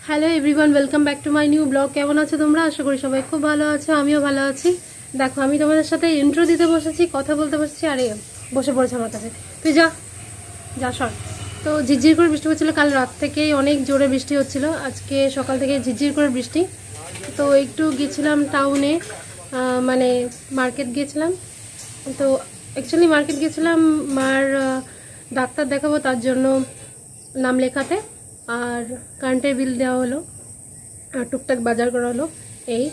Hello everyone, welcome back to my new blog. কেমন আছো তোমরা? আশা করি সবাই খুব ভালো আছো, আমিও ভালো আছি। দেখো, আমি তোমাদের সাথে ইন্ট্রো দিতে বসেছি, কথা বলতে বসেছি, আরে বসে পড়েছে আমার কাছে। তুই যা যা সর। তো ঝিরঝির করে বৃষ্টি হচ্ছিলো, কাল রাত থেকেই অনেক জোরে বৃষ্টি হচ্ছিল, আজকে সকাল থেকে ঝিরঝির করে বৃষ্টি। তো একটু গেছিলাম টাউনে, মানে মার্কেট গিয়েছিলাম। তো অ্যাকচুয়ালি মার্কেট গেছিলাম মার ডাক্তার দেখাবো, তার জন্য নাম লেখাতে, আর কারেন্টের বিল দেওয়া হলো, আর টুকটাক বাজার করা হলো এই।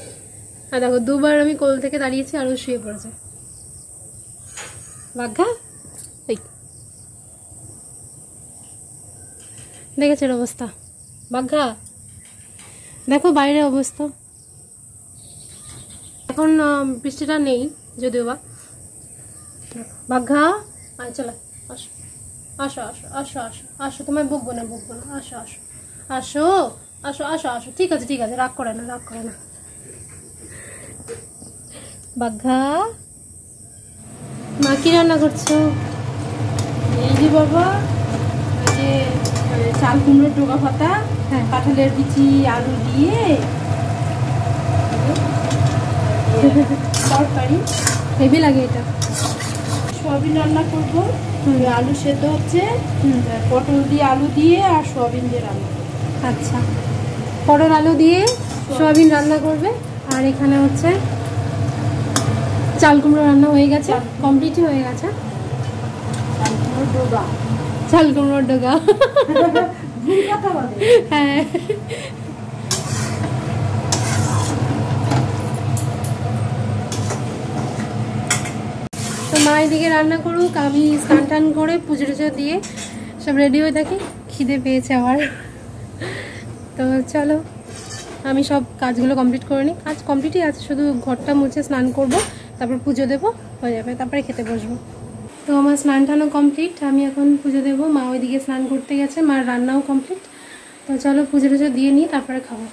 আর দেখো, দুবার আমি কোল থেকে দাঁড়িয়েছি, আরও শুয়ে পড়েছে বাঘা। এই দেখেছেন অবস্থা বাঘা, দেখো বাইরের অবস্থা। এখন বৃষ্টিটা নেই যদিও বা। বাঘা আয়, চলো আসো আসো আসো আসো আসো আসো, তোমায় বকবো না বকবো না, আসো আসো আসো আসো আসো আসো, ঠিক আছে ঠিক আছে, রাগ করে না রাগ করে না। বাঘা, মা কি রান্না করছো? এই যে বাবা, এই যে চাল কুমড়োর ডোকা পাতা, হ্যাঁ, কাঁঠালের বিচি, আলু দিয়ে তরকারি। হেভি লাগে এটা। সোয়াবিন রান্না করবো, আলু সেদ্ধ হচ্ছে, পটল দিয়ে আলু দিয়ে আর সোয়াবিন দিয়ে রান্না করবো। আচ্ছা, পটল আলু দিয়ে সোয়াবিন রান্না করবে। আর এখানে হচ্ছে চাল কুমড়ো রান্না হয়ে গেছে, কমপ্লিটই হয়ে গেছে। চাল কুমড়োর ডোকা, চাল কুমড়োর ডগা। ভুল কথা বলে। হ্যাঁ, তো মা এদিকে রান্না করুক, আমি স্নান টান করে পুজো টুজো দিয়ে সব রেডি হয়ে থাকি। খিদে পেয়েছে আমার। তো চলো, আমি সব কাজগুলো কমপ্লিট করে নিই। কাজ কমপ্লিটই আছে, শুধু ঘরটা মুছে স্নান করব, তারপর পুজো দেবো, হয়ে যাবে, তারপরে খেতে বসবো। তো আমার স্নান টানও কমপ্লিট, আমি এখন পুজো দেবো। মা ওইদিকে স্নান করতে গেছে, মার রান্নাও কমপ্লিট। তো চলো পুজো টুজো দিয়ে নিই, তারপরে খাবো।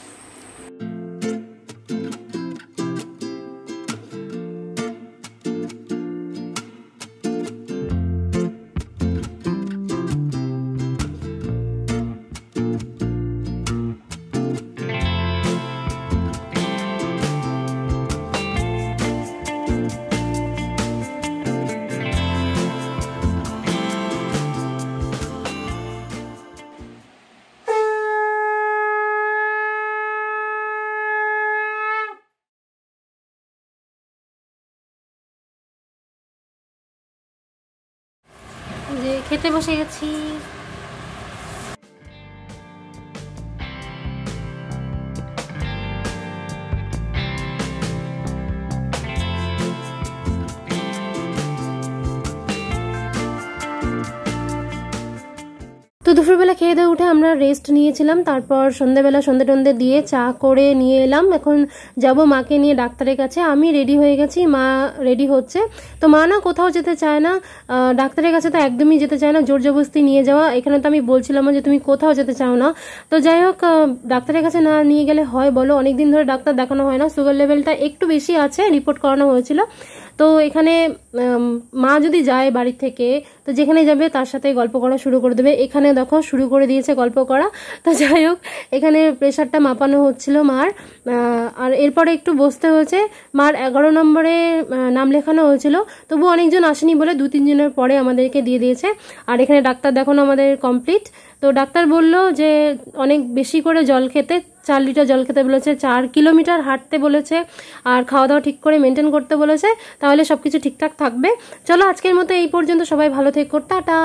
যে খেতে বসে গেছি। তো দুপুরবেলা খেয়ে দিয়ে উঠে আমরা রেস্ট নিয়েছিলাম, তারপর সন্ধ্যেবেলা সন্ধ্যে টন্ধে দিয়ে চা করে নিয়ে এলাম। এখন যাব মাকে নিয়ে ডাক্তারের কাছে। আমি রেডি হয়ে গেছি, মা রেডি হচ্ছে। তো মা না কোথাও যেতে চায় না, ডাক্তারের কাছে তো একদমই যেতে চায় না, জোর জবরদস্তি নিয়ে যাওয়া। এখানে তো আমি বলছিলাম যে তুমি কোথাও যেতে চাও না। তো যাই হোক, ডাক্তারের কাছে না নিয়ে গেলে হয় বলো? অনেকদিন ধরে ডাক্তার দেখানো হয় না, সুগার লেভেলটা একটু বেশি আছে, রিপোর্ট করানো হয়েছিল। তো এখানে মা যদি যায় বাড়ি থেকে, তো যেখানে যাবে তার সাথে গল্প করা শুরু করে দেবে। এখানে দেখো শুরু করে দিয়েছে গল্প করা। তো যাই হোক, এখানে প্রেশারটা মাপানো হচ্ছিল মার, আর এরপরে একটু বসতে হয়েছে। মার 11 নম্বরে নাম লেখানো হয়েছিল, তবু অনেকজন আসেনি বলে 2-3 জনের পরে আমাদেরকে দিয়ে দিয়েছে। আর এখানে ডাক্তার দেখানো আমাদের কমপ্লিট। তো ডাক্তার বলল যে অনেক বেশি করে জল খেতে, 4 লিটার জল খেতে বলেছে, 4 কিলোমিটার হাঁটতে বলেছে, আর খাওয়া দাওয়া ঠিক করে মেনটেন করতে বলেছে, তাহলে সবকিছু ঠিকঠাক থাকবে। চলো আজকের মতো এই পর্যন্ত, সবাই ভালো থেকো, টাটা।